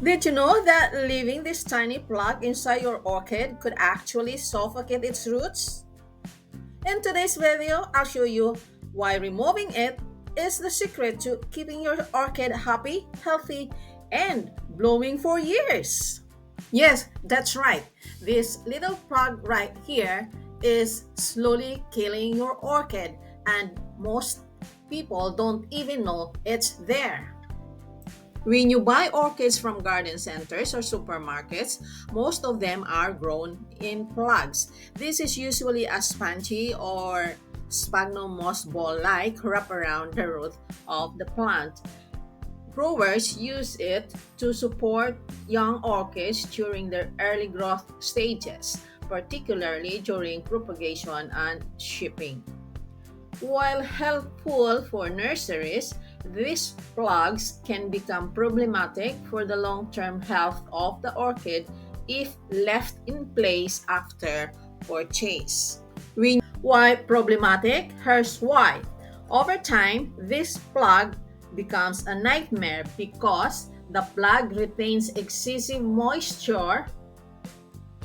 Did you know that leaving this tiny plug inside your orchid could actually suffocate its roots? In today's video, I'll show you why removing it is the secret to keeping your orchid happy, healthy, and blooming for years. Yes, that's right. This little plug right here is slowly killing your orchid, and most people don't even know it's there. When you buy orchids from garden centers or supermarkets, most of them are grown in plugs. This is usually a spongy or sphagnum moss ball-like wrap around the root of the plant. Growers use it to support young orchids during their early growth stages, particularly during propagation and shipping. While helpful for nurseries, these plugs can become problematic for the long-term health of the orchid if left in place after purchase. Why problematic? Here's why. Over time, this plug becomes a nightmare because the plug retains excessive moisture,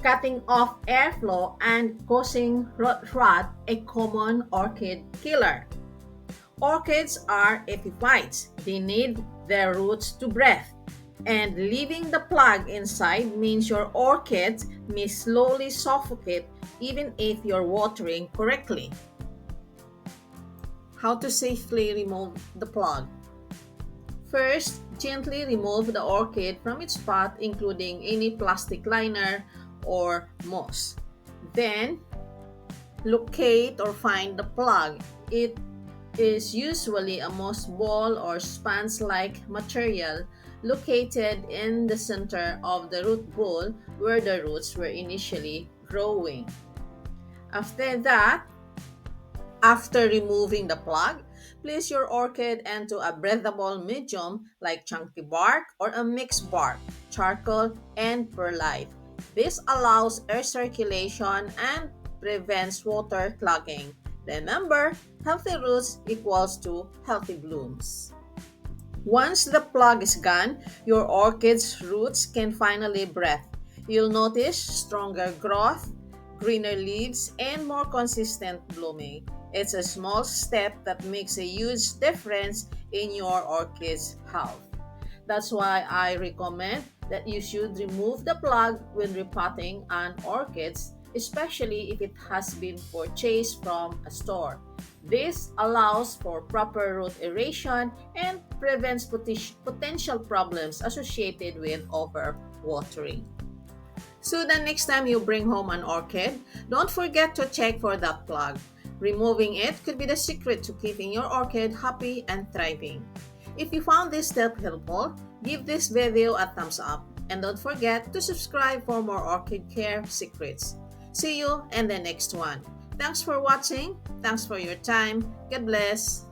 cutting off airflow and causing rot, a common orchid killer. Orchids are epiphytes. They need their roots to breathe. And leaving the plug inside means your orchids may slowly suffocate even if you're watering correctly. How to safely remove the plug? First, gently remove the orchid from its pot, including any plastic liner or moss. Then, locate or find the plug. It is usually a moss ball or sponge-like material located in the center of the root ball where the roots were initially growing. After that, after removing the plug, place your orchid into a breathable medium like chunky bark or a mixed bark, charcoal, and perlite. This allows air circulation and prevents water clogging. Remember, healthy roots equals to healthy blooms. Once the plug is gone, your orchid's roots can finally breathe. You'll notice stronger growth, greener leaves, and more consistent blooming. It's a small step that makes a huge difference in your orchid's health. That's why I recommend that you should remove the plug when repotting an orchids, especially if it has been purchased from a store. This allows for proper root aeration and prevents potential problems associated with overwatering. So the next time you bring home an orchid, don't forget to check for that plug. Removing it could be the secret to keeping your orchid happy and thriving. If you found this step helpful, give this video a thumbs up and don't forget to subscribe for more orchid care secrets. See you in the next one. Thanks for watching. Thanks for your time. God bless.